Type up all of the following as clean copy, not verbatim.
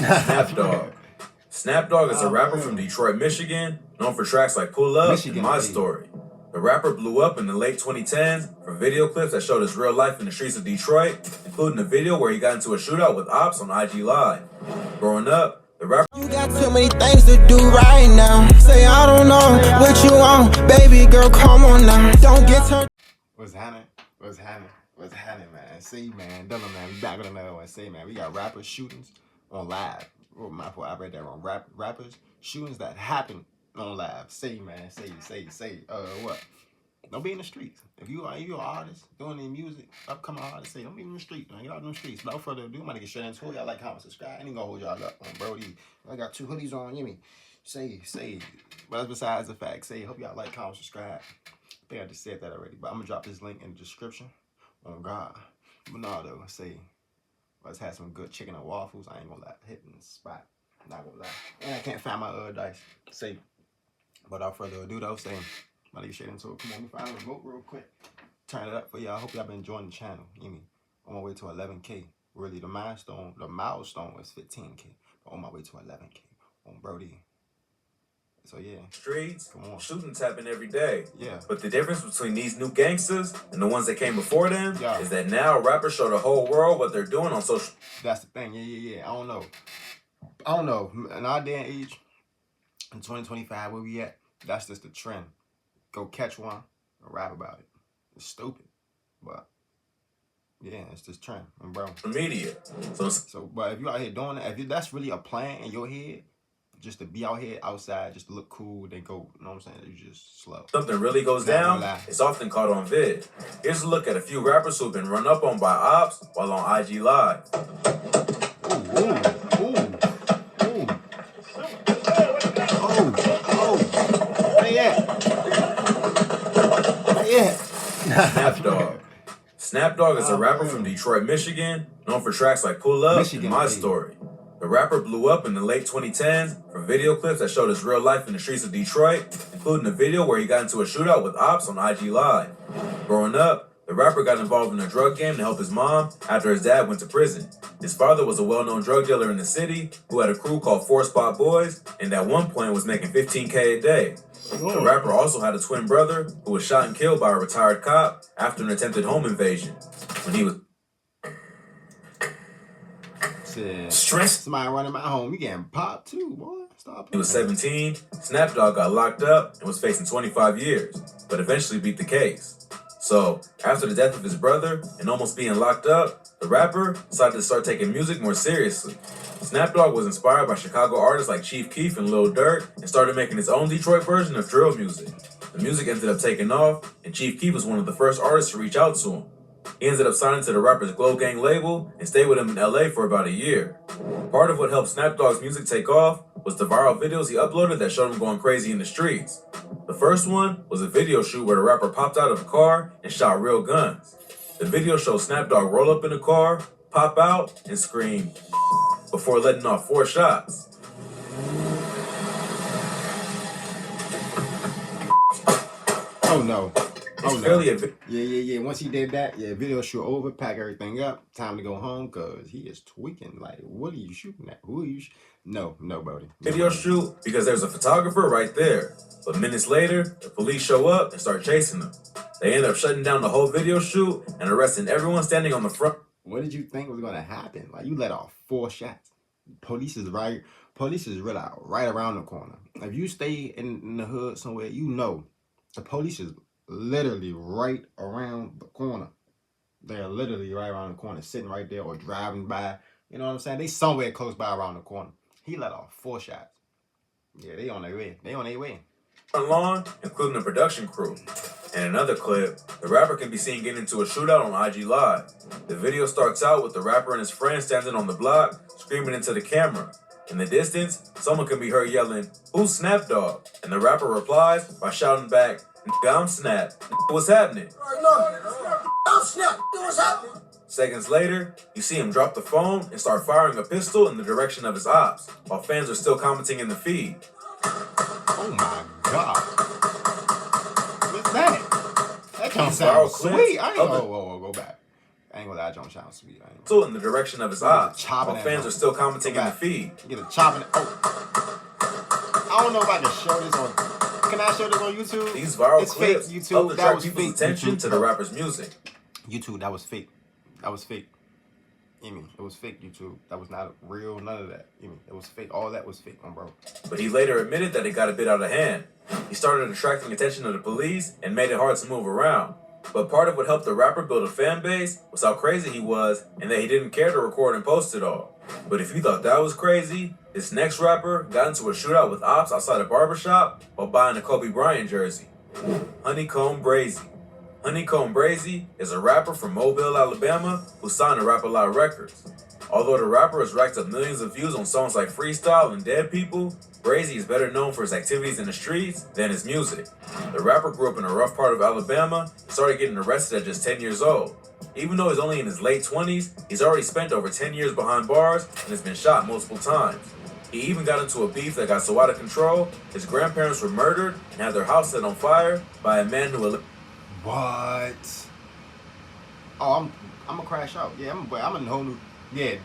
Snap Dogg. Snap Dogg is a rapper from Detroit, Michigan, known for tracks like Pull Up and My Story. The rapper blew up in the late 2010s for video clips that showed his real life in the streets of Detroit, including a video where he got into a shootout with ops on IG Live. Growing up, the rapper... You got too many things to do right now. Say I don't know what you want, baby girl, come on now. Don't get turned. What's happening? What's happening? What's happening, man? See, man, Dylan, man, we back with another one. Say, man, we got rapper shootings on live. Oh, my fault, I read that wrong. Rappers shootings that happen on live. Say, man, say, what? Don't be in the streets. If you're an artist doing any music, upcoming artist, say, don't be in the streets, man. Get out in the streets. Without further ado, I'm gonna get straight into it. Y'all like, comment, subscribe. I ain't gonna hold y'all up on Brody. I got 2 hoodies on, you mean? Say. But that's besides the fact. Say, hope y'all like, comment, subscribe. I think I just said that already, but I'm gonna drop this link in the description. On God. But no, though, say, let's have some good chicken and waffles. I ain't gonna lie, hitting the spot. Not gonna lie. And I can't find my dice. Say, but without further ado, though, say, I'm gonna get straight into it. Come on, let me find a remote real quick. Turn it up for y'all. I hope y'all been enjoying the channel. You mean, on my way to 11K. Really, the milestone was 15K. But on my way to 11K on Brody. So yeah, streets, shootings happen every day. Yeah. But the difference between these new gangsters and the ones that came before them is that now rappers show the whole world what they're doing on social. That's the thing. Yeah. I don't know. In our day and age, in 2025, where we at, that's just the trend. Go catch one and rap about it. It's stupid, but yeah, it's this trend, bro. The media. So, but if you out here doing that, if that's really a plan in your head, just to be out here outside, just to look cool, then go, you know what I'm saying? You just slow. Something really goes down, it's often caught on vid. Here's a look at a few rappers who've been run up on by ops while on IG Live. Snap Dogg. Snap Dogg is a rapper from Detroit, Michigan, known for tracks like Pull Up and My Story. The rapper blew up in the late 2010s for video clips that showed his real life in the streets of Detroit, including a video where he got into a shootout with ops on IG Live. Growing up, the rapper got involved in a drug game to help his mom after his dad went to prison. His father was a well-known drug dealer in the city who had a crew called 4 Spot Boys and at one point was making $15K a day. The rapper also had a twin brother who was shot and killed by a retired cop after an attempted home invasion. When he was stressed, somebody running my home, you getting popped too, boy. Stop. He was 17. Snap Dogg got locked up and was facing 25 years, but eventually beat the case. So, after the death of his brother and almost being locked up, the rapper decided to start taking music more seriously. Snap Dogg was inspired by Chicago artists like Chief Keef and Lil Durk and started making his own Detroit version of drill music. The music ended up taking off, and Chief Keef was one of the first artists to reach out to him. He ended up signing to the rapper's Glow Gang label and stayed with him in LA for about a year. Part of what helped Snap Dogg's music take off was the viral videos he uploaded that showed him going crazy in the streets. The first one was a video shoot where the rapper popped out of a car and shot real guns. The video shows Snap Dogg roll up in the car, pop out, and scream before letting off 4 shots. Oh no. Yeah. Once he did that, video shoot over, pack everything up, time to go home, cause he is tweaking. Like, what are you shooting at? Who are you? No, buddy. Video shoot because there's a photographer right there. But minutes later, the police show up and start chasing them. They end up shutting down the whole video shoot and arresting everyone standing on the front. What did you think was gonna happen? Like, you let off 4 shots. Police is really right around the corner. If you stay in the hood somewhere, you know the police is literally right around the corner. They're literally right around the corner, sitting right there or driving by. You know what I'm saying? They somewhere close by around the corner. He let off 4 shots. Yeah, they on their way. Lawn, including the production crew. In another clip, the rapper can be seen getting into a shootout on IG Live. The video starts out with the rapper and his friend standing on the block, screaming into the camera. In the distance, someone can be heard yelling, "Who's Snap Dogg?" And the rapper replies by shouting back, "I'm Snap. What's happening?" I'm Snap. What's happening? Seconds later, you see him drop the phone and start firing a pistol in the direction of his ops, while fans are still commenting in the feed. Oh my God. What's that? That kind of sounds sweet. I ain't go back. I ain't gonna lie, that joint sounds sweet. So in the direction of his ops, chopping while that fans joint. are still commenting in the Back. feed. Get a chopping. Oh. I don't know if I can show this on. Can I show this on YouTube? These viral It's clips fake, YouTube. help That attract was people's fake, attention YouTube. to the rapper's music. YouTube, that was fake. That was fake. You mean it was fake, YouTube. That was not real, none of that. You mean it was fake. All that was fake, bro. But he later admitted that it got a bit out of hand. He started attracting attention to the police and made it hard to move around. But part of what helped the rapper build a fan base was how crazy he was and that he didn't care to record and post it all. But if you thought that was crazy, this next rapper got into a shootout with ops outside a barbershop while buying a Kobe Bryant jersey. Honeycomb Brazy. Honeycomb Brazy is a rapper from Mobile, Alabama who signed to Rap A Lot Records. Although the rapper has racked up millions of views on songs like Freestyle and Dead People, Brazy is better known for his activities in the streets than his music. The rapper grew up in a rough part of Alabama and started getting arrested at just 10 years old. Even though he's only in his late 20s, he's already spent over 10 years behind bars and has been shot multiple times. He even got into a beef that got so out of control, his grandparents were murdered and had their house set on fire by a man who... What? Oh, I'm gonna crash out. Yeah, I'm a whole new. Yeah,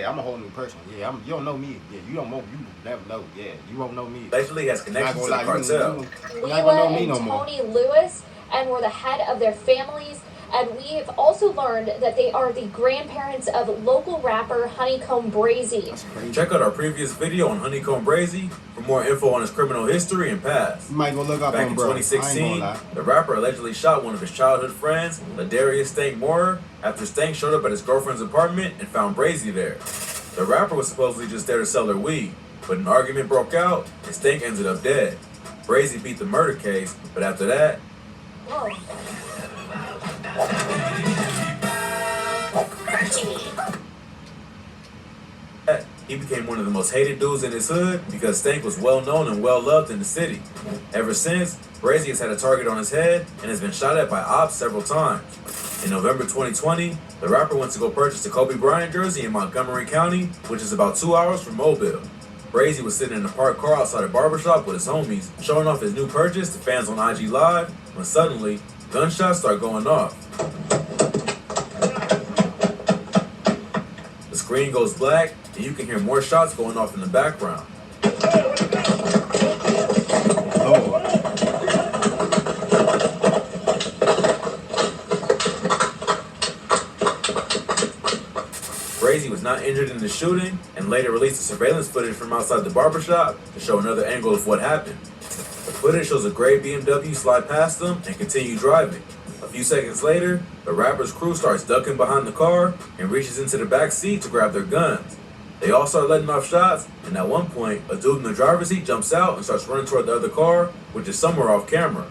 I'm a whole new person. Yeah, you don't know me. Yeah, you don't know. You never know. Yeah, you won't know me. allegedly has connections to the Not cartel. You're not gonna know me no and more. Tony Lewis, and were the head of their families. And we have also learned that they are the grandparents of local rapper Honeycomb Brazy. That's crazy. Check out our previous video on Honeycomb Brazy for more info on his criminal history and past. You might go look up Back on in bro. 2016, I ain't gonna lie. the rapper allegedly shot one of his childhood friends, Ladarius Stank Moorer, after Stank showed up at his girlfriend's apartment and found Brazy there. The rapper was supposedly just there to sell her weed, but an argument broke out and Stank ended up dead. Brazy beat the murder case, but after that, Whoa. he became one of the most hated dudes in his hood because Stank was well known and well loved in the city. Ever since, Brazy has had a target on his head and has been shot at by ops several times. In November 2020, the rapper went to go purchase a Kobe Bryant jersey in Montgomery County, which is about 2 hours from Mobile. Brazy was sitting in a parked car outside a barbershop with his homies, showing off his new purchase to fans on IG Live, when suddenly, gunshots start going off. The screen goes black, and you can hear more shots going off in the background. Lord. Brazy was not injured in the shooting, and later released the surveillance footage from outside the barbershop to show another angle of what happened. The footage shows a gray BMW slide past them and continue driving. A few seconds later, the rapper's crew starts ducking behind the car and reaches into the back seat to grab their guns. They all start letting off shots, and at one point, a dude in the driver's seat jumps out and starts running toward the other car, which is somewhere off camera.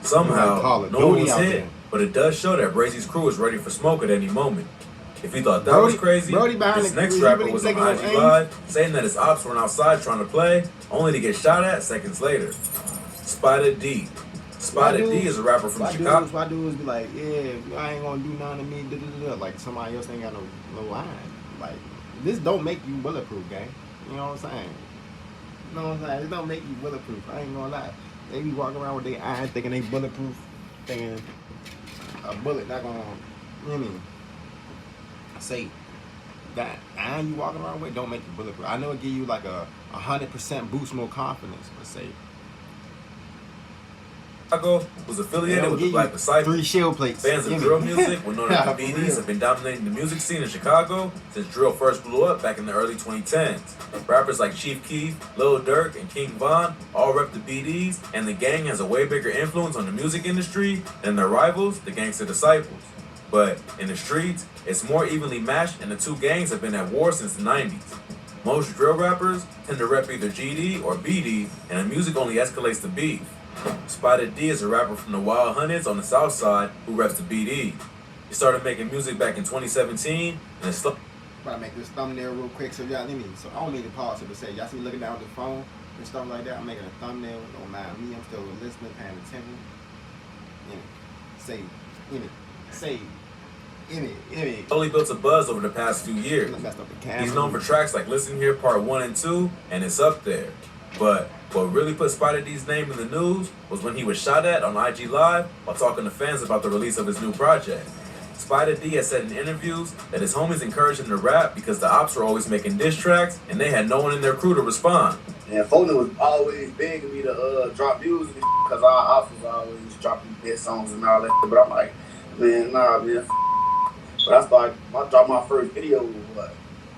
Somehow, Call it no one Duty was out hit, there. but it does show that Brazy's crew is ready for smoke at any moment. If you thought that was crazy, Brody behind this the- next he rapper really was on taking no IG aim? Live saying that his ops weren't outside trying to play, only to get shot at seconds later. Spotted D. Spotted D is a rapper from Chicago. Why dudes be like, yeah, I ain't gonna do nothing to me, like somebody else ain't got no line. Like, this don't make you bulletproof, gang. You know what I'm saying? You know what I'm saying? It don't make you bulletproof. I ain't gonna lie. They be walking around with their eyes thinking they bulletproof, thinking a bullet not gonna, you know what I mean? Say that iron you walking around with don't make you bulletproof. I know it give you like a 100% boost more confidence, but say Was affiliated They'll with the give Black you Disciple. 3 shield plates. Fans of Give me. drill music were known as the For real. BDs have been dominating the music scene in Chicago since drill first blew up back in the early 2010s. Rappers like Chief Keef, Lil Durk, and King Von all rep the BDs, and the gang has a way bigger influence on the music industry than their rivals, the Gangsta Disciples. But in the streets, it's more evenly matched, and the two gangs have been at war since the 90s. Most drill rappers tend to rep either GD or BD, and the music only escalates the beef. Spotted D is a rapper from the Wild Hundreds on the south side who reps the BD. He started making music back in 2017, and it's Try to make this thumbnail real quick so y'all let me. So I don't mean to pause it to say y'all see me looking down at the phone and stuff like that. I'm making a thumbnail. Don't mind me. I'm still listening, paying attention. Say, say, slowly built a buzz over the past few years. Messed up the camera. He's known for tracks like Listen Here Part 1 and 2, and it's up there. But what really put Spotted D's name in the news was when he was shot at on IG Live while talking to fans about the release of his new project. Spider D has said in interviews that his homies encouraged him to rap because the ops were always making diss tracks and they had no one in their crew to respond. And Foden was always begging me to drop music because our ops was always dropping diss songs and all that. But I'm like, man, nah, man. But I dropped my first video, it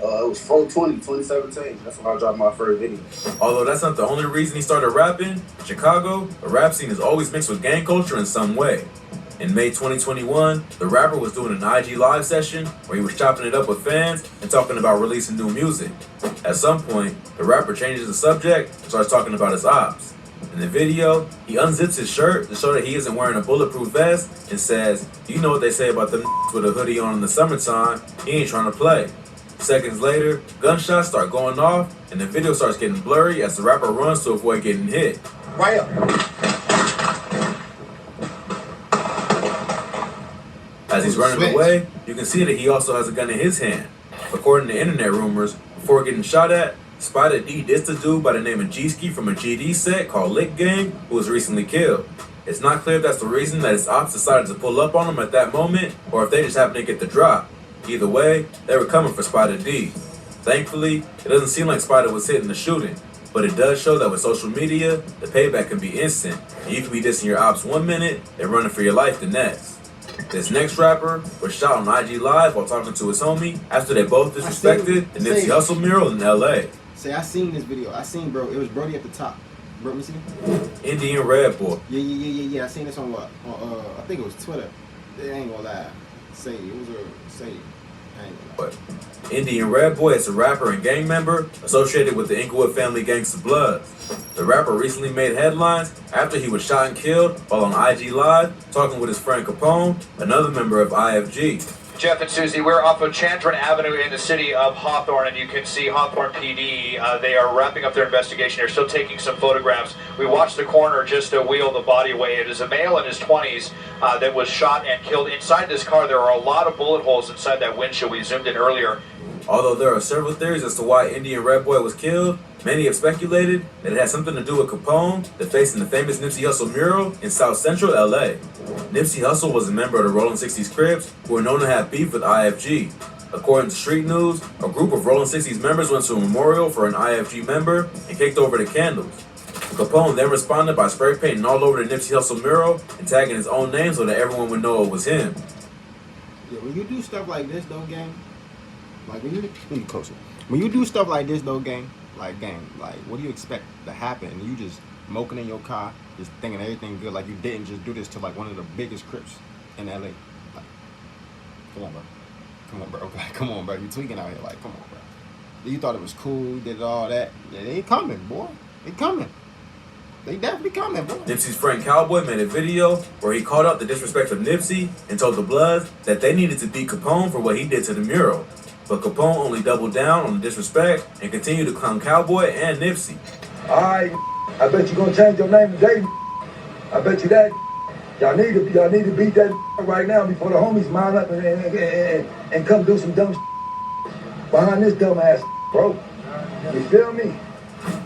was 4/20, 2017. That's when I dropped my first video. Although that's not the only reason he started rapping, in Chicago, the rap scene is always mixed with gang culture in some way. In May 2021, the rapper was doing an IG live session where he was chopping it up with fans and talking about releasing new music. At some point, the rapper changes the subject and starts talking about his ops. In the video, he unzips his shirt to show that he isn't wearing a bulletproof vest and says, "You know what they say about them with a hoodie on in the summertime, he ain't trying to play." Seconds later, gunshots start going off and the video starts getting blurry as the rapper runs to avoid getting hit. Right up. As he's running away, you can see that he also has a gun in his hand. According to internet rumors, before getting shot at, Spider D dissed a dude by the name of G-Ski from a GD set called Lick Gang, who was recently killed. It's not clear if that's the reason that his ops decided to pull up on him at that moment, or if they just happened to get the drop. Either way, they were coming for Spider D. Thankfully, it doesn't seem like Spider was hitting the shooting, but it does show that with social media, the payback can be instant, and you can be dissing your ops one minute and running for your life the next. This next rapper was shot on IG Live while talking to his homie after they both disrespected the Nipsey Hussle mural in LA. Say, I seen this video. I seen, bro. It was Brody at the top. Bro, let me see. Indian Red Boy. Yeah. I seen this on what? I think it was Twitter. It ain't gonna lie. Say, it was a say. I ain't gonna lie. Indian Red Boy is a rapper and gang member associated with the Inglewood family Gangsta Bloods. The rapper recently made headlines after he was shot and killed while on IG Live talking with his friend Capone, another member of IFG. Jeff and Susie, we're off of Chantron Avenue in the city of Hawthorne, and you can see Hawthorne PD. They are wrapping up their investigation. They're still taking some photographs. We watched the coroner just wheel the body away. It is a male in his 20s that was shot and killed. Inside this car, there are a lot of bullet holes inside that windshield. We zoomed in earlier. Although there are several theories as to why Indian Red Boy was killed, many have speculated that it had something to do with Capone defacing the famous Nipsey Hussle mural in South Central LA. Nipsey Hussle was a member of the Rolling 60s Crips who were known to have beef with IFG. According to Street News, a group of Rolling 60s members went to a memorial for an IFG member and kicked over the candles. Capone then responded by spray painting all over the Nipsey Hussle mural and tagging his own name so that everyone would know it was him. Yeah, when you do stuff like this, though, gang, like when you do stuff like this, though, gang, like what do you expect to happen? You just smoking in your car, just thinking everything good, like you didn't just do this to like one of the biggest Crips in LA. Like, come on, bro. Like, come on, bro. You tweaking out here, like, come on, bro. You thought it was cool, you did all that. Yeah, they ain't coming, boy. They coming. They definitely coming, boy. Nipsey's friend Cowboy made a video where he called out the disrespect of Nipsey and told the Bloods that they needed to beat Capone for what he did to the mural. But Capone only doubled down on the disrespect and continued to clown Cowboy and Nipsey. Alright, I bet you gonna change your name today. I bet you that. Y'all need to beat that right now before the homies mount up and come do some dumb behind this dumb ass, bro. You feel me?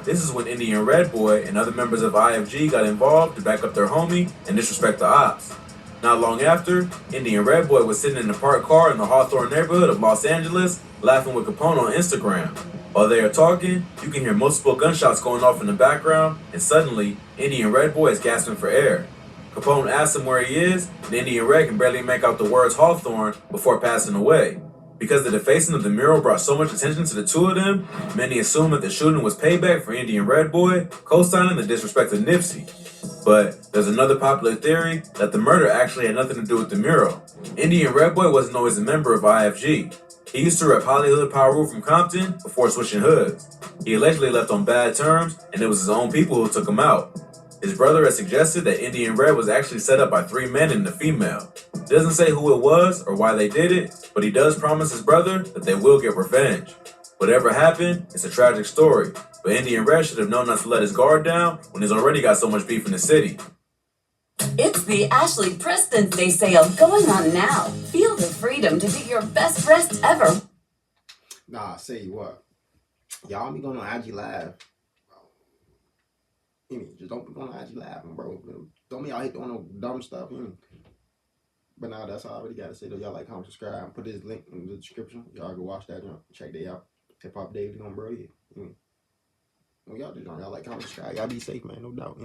This is when Indian Red Boy and other members of IFG got involved to back up their homie and disrespect the ops. Not long after, Indian Red Boy was sitting in a parked car in the Hawthorne neighborhood of Los Angeles, laughing with Capone on Instagram. While they are talking, you can hear multiple gunshots going off in the background, and suddenly, Indian Red Boy is gasping for air. Capone asks him where he is, and Indian Red can barely make out the words Hawthorne before passing away. Because the defacing of the mural brought so much attention to the two of them, many assume that the shooting was payback for Indian Red Boy, co-signing the disrespect of Nipsey. But there's another popular theory that the murder actually had nothing to do with the mural. Indian Red Boy wasn't always a member of IFG. He used to rep Hollywood Power Rule from Compton before switching hoods. He allegedly left on bad terms, and it was his own people who took him out. His brother has suggested that Indian Red was actually set up by 3 men and a female. He doesn't say who it was or why they did it, but he does promise his brother that they will get revenge. Whatever happened, it's a tragic story, but Indian Red should have known not to let his guard down when he's already got so much beef in the city. It's the Ashley Preston Day sale going on now. Feel the freedom to be your best dressed ever. Nah, I say you what. Y'all be going on IG Live. Just don't be going on IG Live, bro. Don't be out here doing no dumb stuff. But now that's all I really gotta say though. Y'all like, comment, subscribe. Put this link in the description. Y'all go watch that. Check that out. Hip Hop Daily on bro. Yeah. Well, y'all do. Y'all like, comment, subscribe. Y'all be safe, man. No doubt.